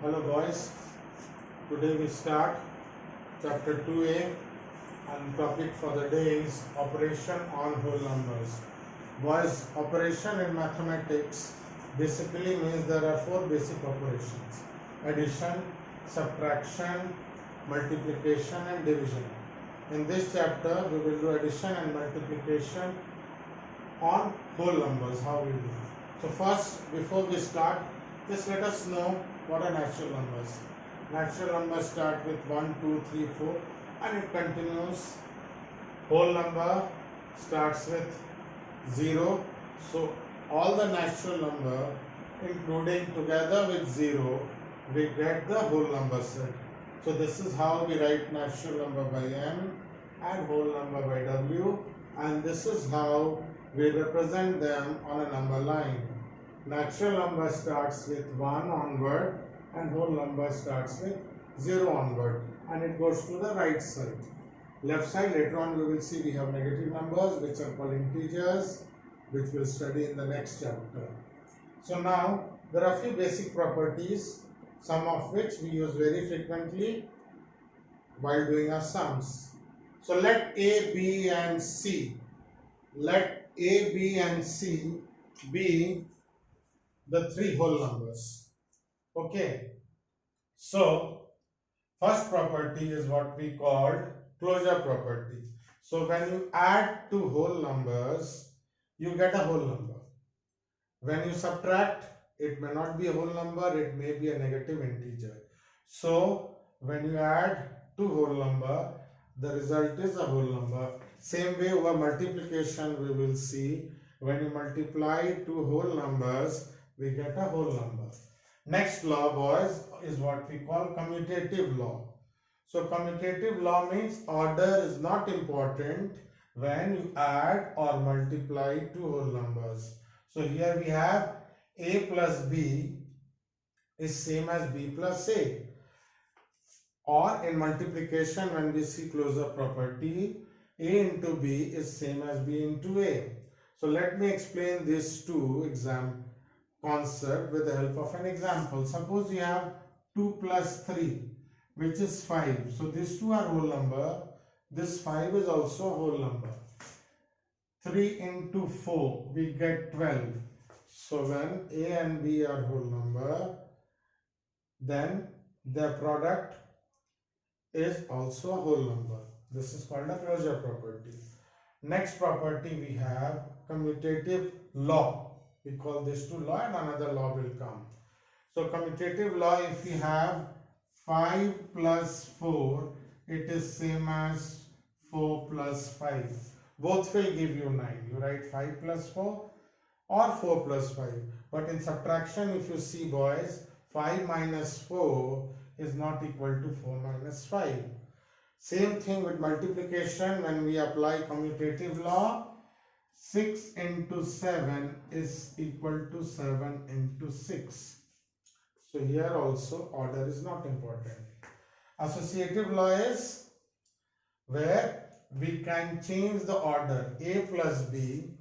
Hello boys, today we start chapter 2a and topic for the day is operation on whole numbers. Boys, operation in mathematics basically means there are four basic operations: addition, subtraction, multiplication and division. In this chapter we will do addition and multiplication on whole numbers, how we do. So first, before we start, just let us know what are natural numbers. Natural numbers start with 1, 2, 3, 4 and it continues. Whole number starts with 0. So all the natural number including together with 0, we get the whole number set. So this is how we write natural number by M and whole number by W, and this is how we represent them on a number line. Natural number starts with 1 onward and whole number starts with 0 onward, and it goes to the right side. Left side, later on we will see we have negative numbers which are called integers, which we'll study in the next chapter. So now there are few basic properties, some of which we use very frequently while doing our sums. So let A, B and C be the three whole numbers. Okay. So first property is what we called closure property. So when you add two whole numbers, you get a whole number. When you subtract, it may not be a whole number, it may be a negative integer. So when you add two whole number, the result is a whole number. Same way over multiplication we will see, when you multiply two whole numbers, we get a whole number. Next law, boys, is what we call commutative law. So commutative law means order is not important when you add or multiply two whole numbers. So here we have A plus B is same as B plus A. Or in multiplication, when we see closure property, A into B is same as B into A. So let me explain these two concept with the help of an example. Suppose you have 2 plus 3, which is 5. So these two are whole number. This 5 is also a whole number. 3 into 4, we get 12. So when A and B are whole number, then their product is also a whole number. This is called a closure property. Next property we have commutative law. We call this two law and another law will come. So commutative law, if we have 5 plus 4, it is same as 4 plus 5. Both will give you 9. You write 5 plus 4 or 4 plus 5. But in subtraction, if you see, boys, 5 minus 4 is not equal to 4 minus 5. Same thing with multiplication. When we apply commutative law, 6 into 7 is equal to 7 into 6. So here also order is not important. Associative law is where we can change the order A plus B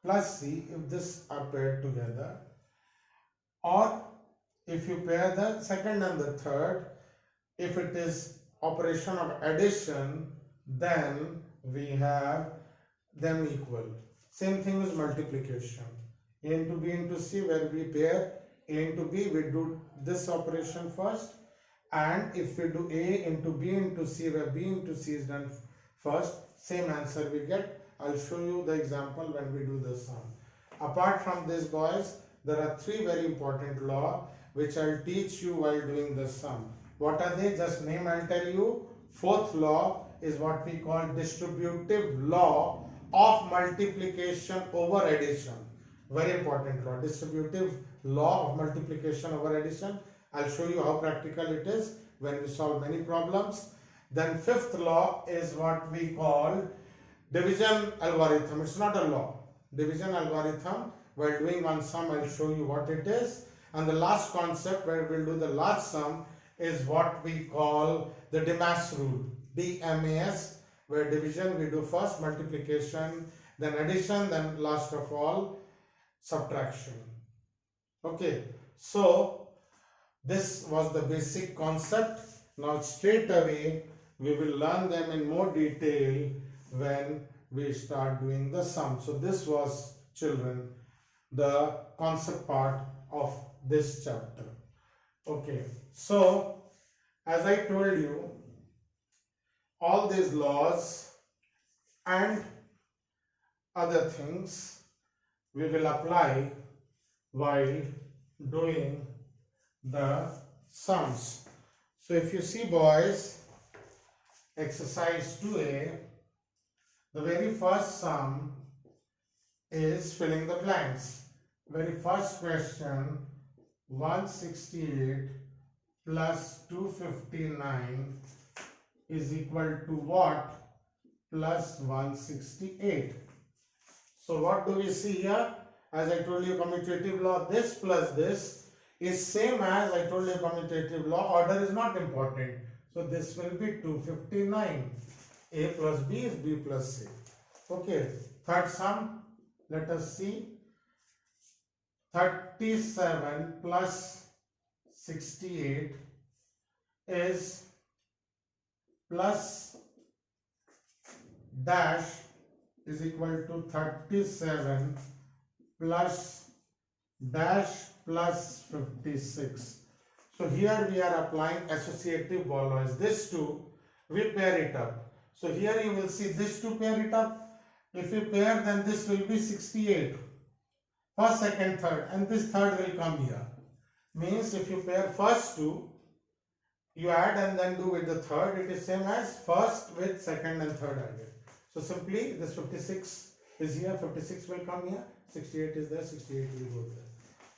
plus C if this are paired together, or if you pair the second and the third. If it is operation of addition, then we have them equal. Same thing is multiplication. A into B into C, where we pair A into B, we do this operation first, and if we do A into B into C, where B into C is done first, same answer we get. I'll show you the example when we do the sum. Apart from this, boys, there are three very important laws which I'll teach you while doing the sum. What are they? Just name I'll tell you. Fourth law is what we call distributive law of multiplication over addition. Very important law, distributive law of multiplication over addition. I'll show you how practical it is when we solve many problems. Then fifth law is what we call division algorithm. It's not a law. Division algorithm. While doing one sum, I'll show you what it is. And the last concept where we'll do the last sum is what we call the DMAS rule. DMAS, where division we do first, multiplication, then addition, then last of all subtraction. Okay, so This was the basic concept. Now straight away we will learn them in more detail when we start doing the sum. So this was, children, the concept part of this chapter. Okay, so as I told you, all these laws and other things we will apply while doing the sums. So if you see, boys, exercise 2a, the very first sum is filling the blanks. Very first question, 168 plus 259 is equal to what? Plus 168. So what do we see here? As I told you, commutative law, this plus this is same as I told you commutative law. Order is not important. So this will be 259. A plus B is B plus C. Okay. Third sum, let us see. 37 plus 68 is plus dash is equal to 37 plus dash plus 56. So here we are applying associative laws. This two, we pair it up. So here you will see this two pair it up. If you pair, then this will be 68. First, second, third, and this third will come here. Means if you pair first two, you add and then do with the third, it is same as first with second and third added. So simply this 56 is here, 56 will come here, 68 is there, 68 will go there.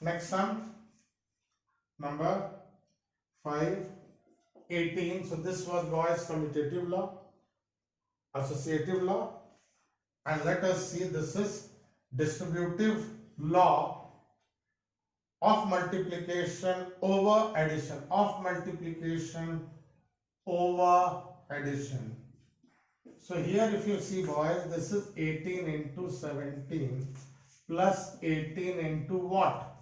Next sum, number 5, 18. So this was, boys, commutative law, associative law, and let us see, this is distributive law of multiplication over addition, of multiplication over addition. So here if you see, boys, this is 18 into 17 plus 18 into what?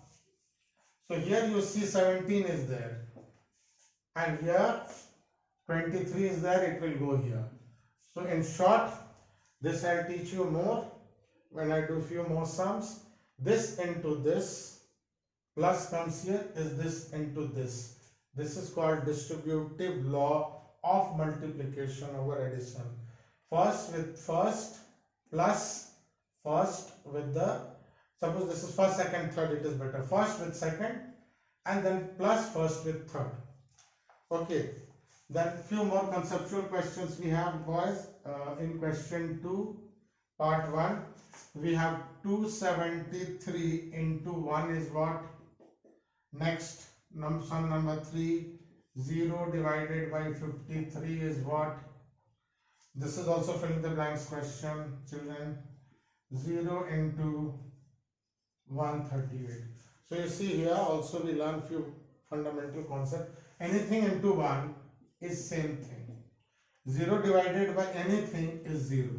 So here you see 17 is there and here 23 is there, it will go here. So in short, this I'll teach you more when I do few more sums. This into this plus comes here is this into this. This is called distributive law of multiplication over addition. First with first plus first with the, suppose this is first, second, third, it is better. First with second and then plus first with third. Okay, then few more conceptual questions we have, boys. In question 2, part 1, we have 273 into 1 is what? Next, sum number 3, 0 divided by 53 is what? This is also filling the blanks question, children. 0 into 138. So you see here also we learn few fundamental concepts. Anything into 1 is same thing. 0 divided by anything is 0.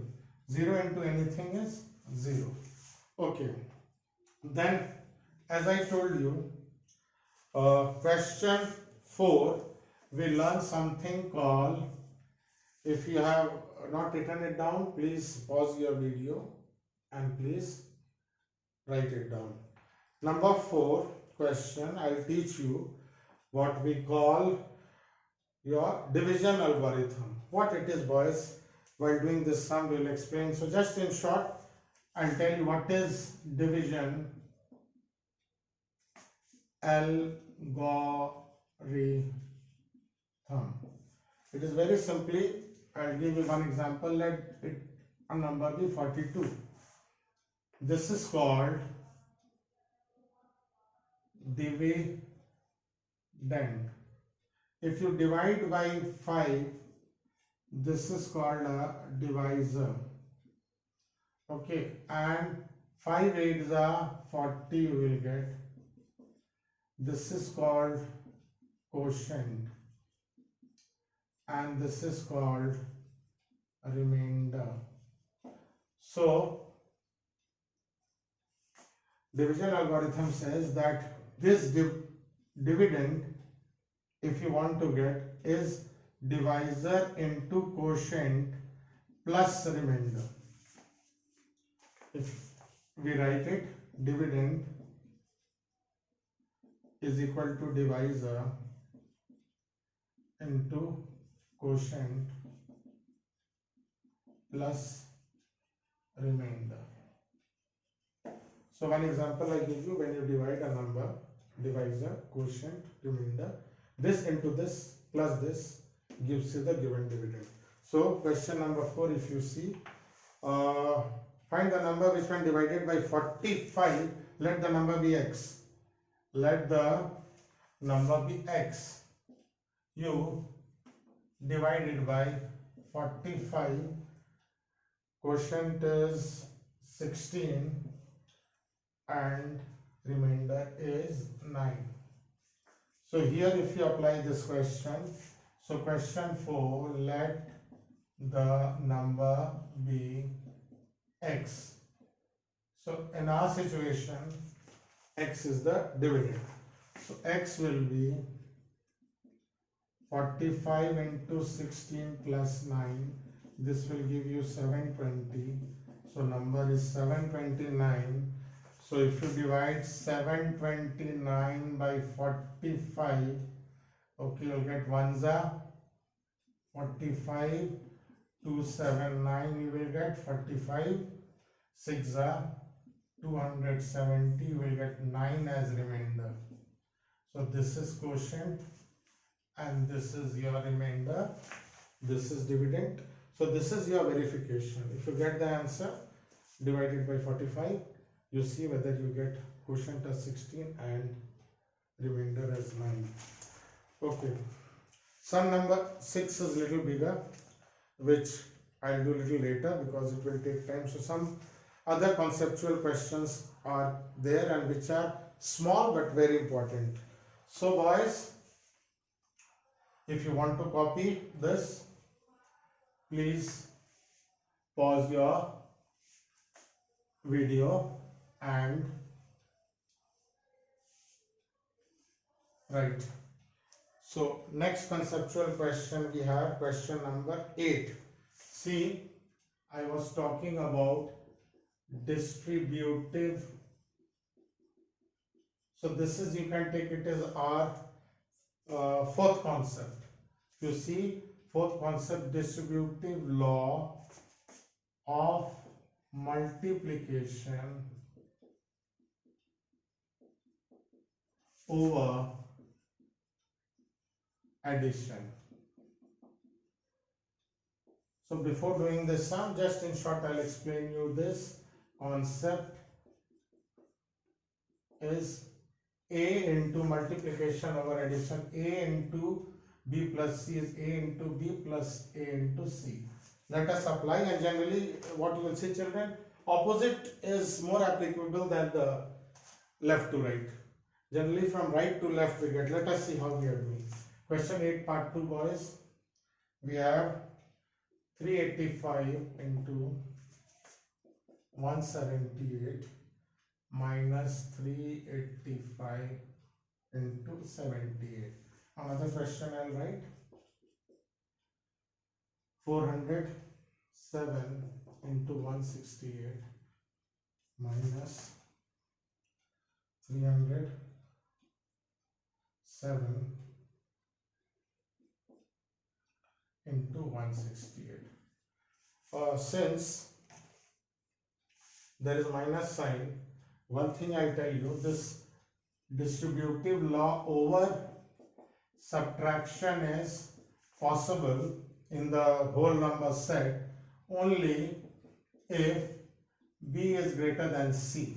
0 into anything is 0. Okay. Then, as I told you, question 4, we learn something called, if you have not written it down, please pause your video and please write it down. Number 4 question, I'll teach you what we call your division algorithm. What it is, boys, while doing this sum we will explain. So just in short, I'll tell you what is division algorithm. It is very simply, I'll give you one example. Let it a number be 42. This is called dividend. If you divide by 5, this is called a divisor. Okay, and 5 8s are 40 you will get. This is called quotient and this is called remainder. So division algorithm says that this dividend if you want to get, is divisor into quotient plus remainder. If we write it, dividend is equal to divisor into quotient plus remainder. So one example I give you, when you divide a number, divisor, quotient, remainder, this into this plus this gives you the given dividend. So question number 4, if you see, find the number which when divided by 45, let the number be x. Let the number be x. You divide it by 45, quotient is 16 and remainder is 9. So here if you apply this question, so question 4, let the number be x. So in our situation, x is the dividend. So x will be 45 into 16 plus 9. This will give you 720. So number is 729. So if you divide 729 by 45, okay, you'll get 1s are 45, 279, you will get 45, 6 are 270, you will get 9 as remainder. So this is quotient and this is your remainder, this is dividend. So this is your verification. If you get the answer, divide it by 45, you see whether you get quotient as 16 and remainder as 9. Okay. Sum number 6 is little bigger, which I'll do little later because it will take time. So some other conceptual questions are there and which are small but very important. So boys, if you want to copy this, please pause your video and write. So next conceptual question we have, question number 8. See, I was talking about distributive. So this is, you can take it as our fourth concept. You see, fourth concept, distributive law of multiplication over addition. So before doing this sum, just in short I'll explain you this concept is A into multiplication over addition. A into B plus C is A into B plus A into C. Let us apply, and generally what you will see, children, opposite is more applicable than the left to right. Generally from right to left we get. Let us see how we are doing. Question 8 part 2, boys. We have 385 into 178 minus 385 into 78. Another question I'll write. 407 into 168 minus 307 into 168. Since there is minus sign, one thing I tell you, this distributive law over subtraction is possible in the whole number set only if B is greater than C.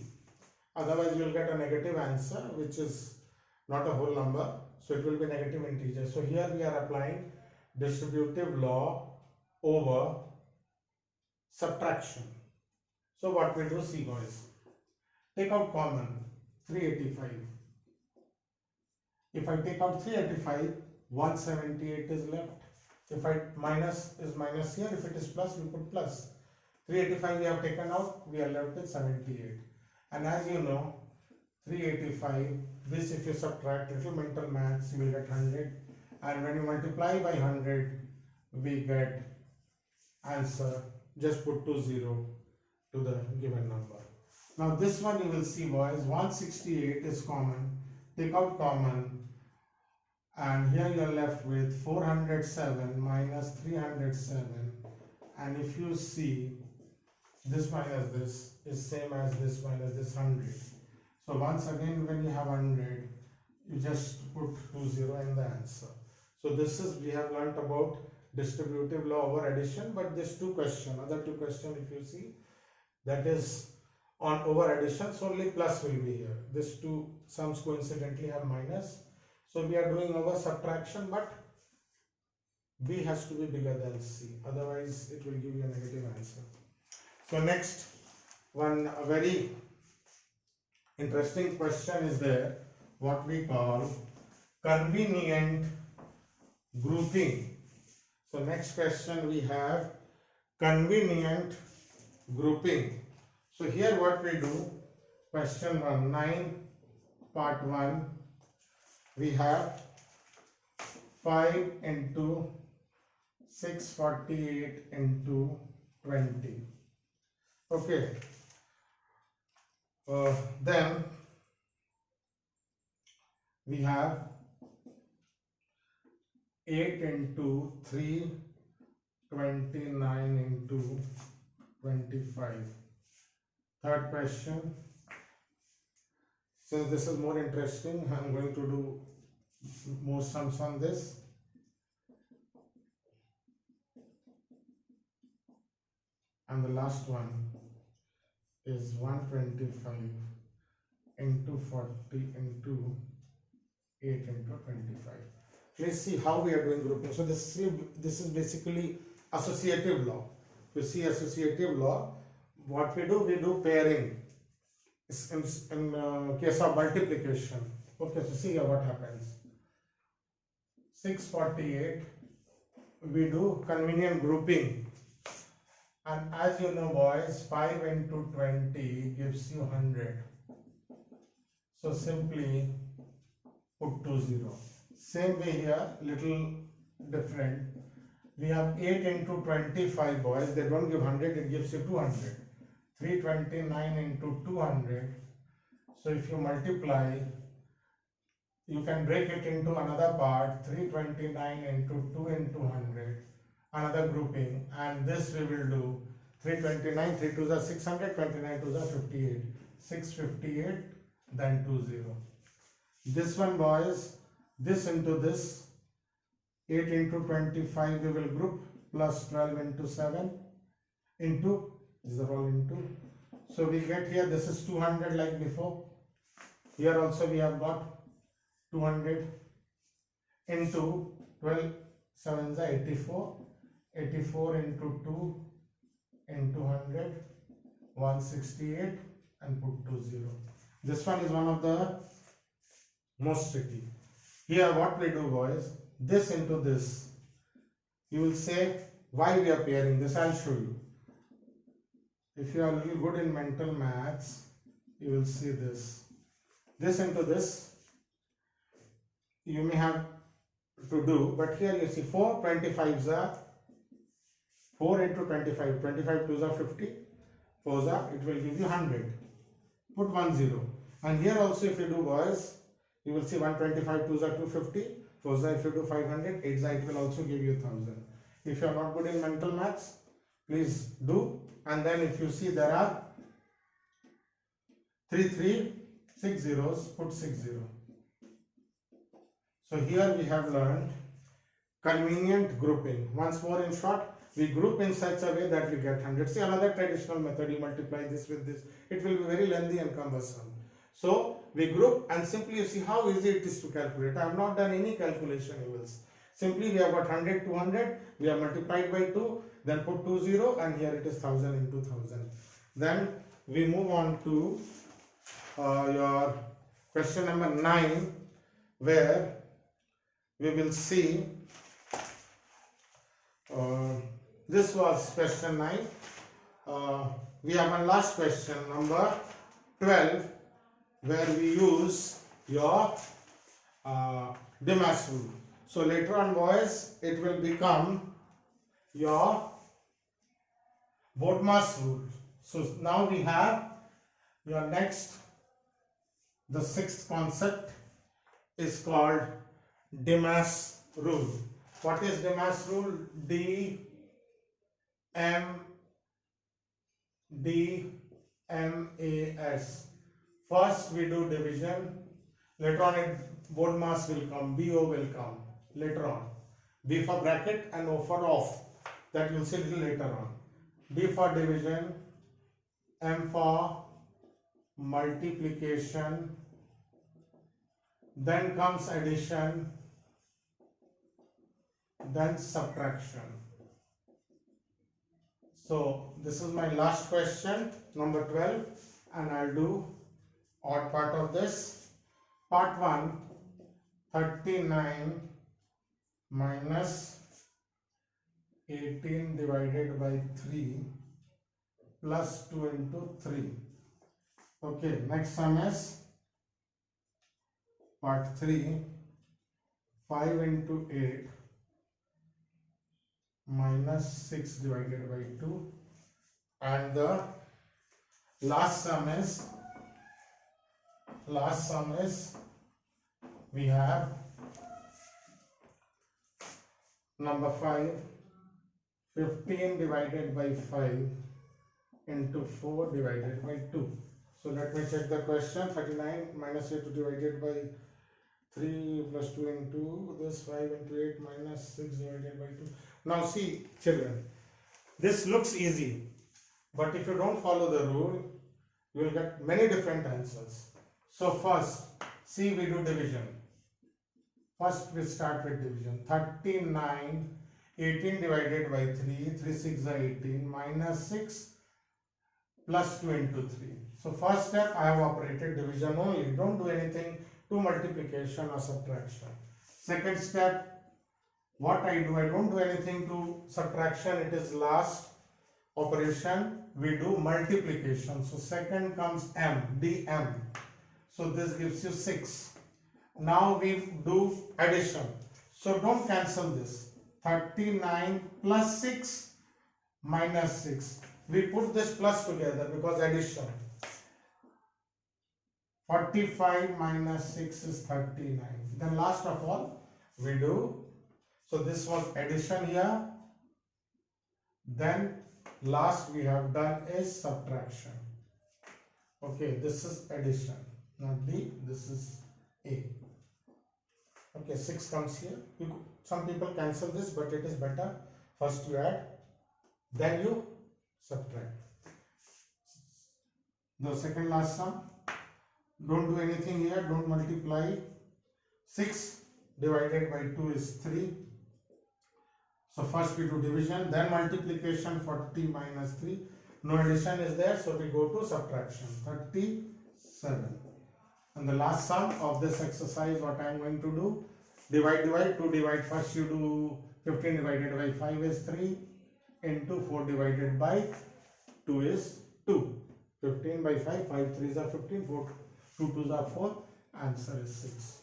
Otherwise you will get a negative answer, which is not a whole number, so it will be negative integer. So here we are applying distributive law over subtraction. So what we do, see boys, take out common 385. If I take out 385, 178 is left. If I minus is minus here, if it is plus, we put plus. 385 we have taken out, we are left with 78. And as you know, 385, this if you subtract, little mental maths, you will get 100. and when you multiply by 100 we get answer. Just put 20 to the given number. Now this one you will see, boys, 168 is common. Take out common, and here you are left with 407 minus 307, and if you see this minus this is same as this minus this 100. So once again when you have 100 you just put 20 in the answer. So this is, we have learnt about distributive law over addition, but this other two question if you see, that is on over addition, so only plus will be here. These two sums coincidentally have minus. So we are doing over subtraction, but B has to be bigger than C, otherwise it will give you a negative answer. So next one, a very interesting question is there, what we call convenient grouping. So next question we have convenient grouping. So here what we do, question 1, 9 part 1, we have 5 into 648 into 20. Okay, then we have 8 into 3, 29 into 25. Third question, since this is more interesting, I am going to do more sums on this. And the last one is 125 into 40 into 8 into 25. Let's see how we are doing grouping. So this is basically associative law. If you see associative law, what we do pairing. In case of multiplication. Okay, so see here what happens. 648, we do convenient grouping. And as you know, boys, 5 into 20 gives you 100. So simply put 20. Same way here, little different. We have 8 into 25, boys. They don't give 100, it gives you 200. 329 into 200. So if you multiply, you can break it into another part. 329 into 2 into 100. Another grouping, and this we will do 329, 3 2s are 600, 29 2s are 58, 658, then 20. This one, boys, this into this, 8 into 25 we will group, plus 12 into 7 into, these are all into, so we get here, this is 200 like before. Here also we have got 200 into 12 7s are 84. 84 into 2 into 100, 168, and put 20. This one is one of the most tricky. Here what we do, boys, this into this. You will say why we are pairing this. I'll show you. If you are a little good in mental maths, you will see this. This into this, you may have to do, but here you see 4 25s are 4 into 25, 25 2s are 50, 4s are, it will give you 100. Put 10. And here also if you do, boys, you will see 125 2s are 250, 4s are, if you do 500, 8s are, it will also give you 1000. If you are not good in mental maths, please do. And then if you see there are 6 zeros, put 60. So here we have learned convenient grouping. Once more in short, we group in such a way that we get 100. See another traditional method, you multiply this with this. It will be very lengthy and cumbersome. So we group, and simply you see how easy it is to calculate. I have not done any calculation, you will see. Simply we have got 100, 200, we have multiplied by 2, then put 20, and here it is 1000 into 1000. Then we move on to your question number 9, where we will see this was question 9. We have one last question, number 12, where we use your Demas rule. So later on, boys, it will become your Bodmas rule. So now we have your next, the sixth concept is called Demas rule. What is Demas rule? DMAS. First we do division. Later on Bodmas will come. BO will come later on. B for bracket and O for off. That you'll see little later on. D for division. M for multiplication. Then comes addition. Then subtraction. So this is my last question, number 12, and I'll do odd part of this. Part 1, 39 minus 18 divided by 3 plus 2 into 3. Okay, next sum is part 3, 5 into 8 minus 6 divided by 2, and the last sum is we have number 5, 15 divided by 5 into 4 divided by 2. So let me check the question. 39 minus 8 divided by 3 plus 2 into this, 5 into 8 minus 6 divided by 2. Now see children, this looks easy, but if you don't follow the rule, you will get many different answers. So first, see, we do division. First we start with division. 39, 18 divided by 3, 3 6 are 18, minus 6 plus 2 into 3. So first step, I have operated division only. Don't do anything to multiplication or subtraction. Second step, what I do, I don't do anything to subtraction. It is last operation. We do multiplication. So second comes M, dm. So this gives you 6. Now we do addition. So don't cancel this. 39 plus 6 minus 6. We put this plus together because addition. 45 minus 6 is 39. Then last of all, we do, so this was addition here. Then last we have done is subtraction. Okay, this is addition, not D, this is A. Okay, 6 comes here. Some people cancel this, but it is better. First you add, then you subtract. The second last sum. Don't do anything here, don't multiply. 6 divided by 2 is 3. So first we do division, then multiplication. 40 minus 3. No addition is there, so we go to subtraction. 37. And the last sum of this exercise, what I am going to do, divide. To divide, first you do 15 divided by 5 is 3 into 4 divided by 2 is 2. 15 by 5, 5 3s are 15, 4 2 2s are 4, answer is 6.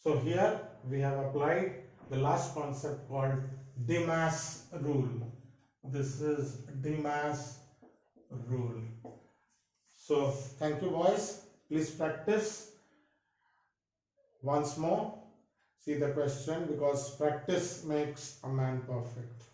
So here we have applied the last concept called Demas rule. This is Demas rule. So thank you boys. Please practice once more. See the question, because practice makes a man perfect.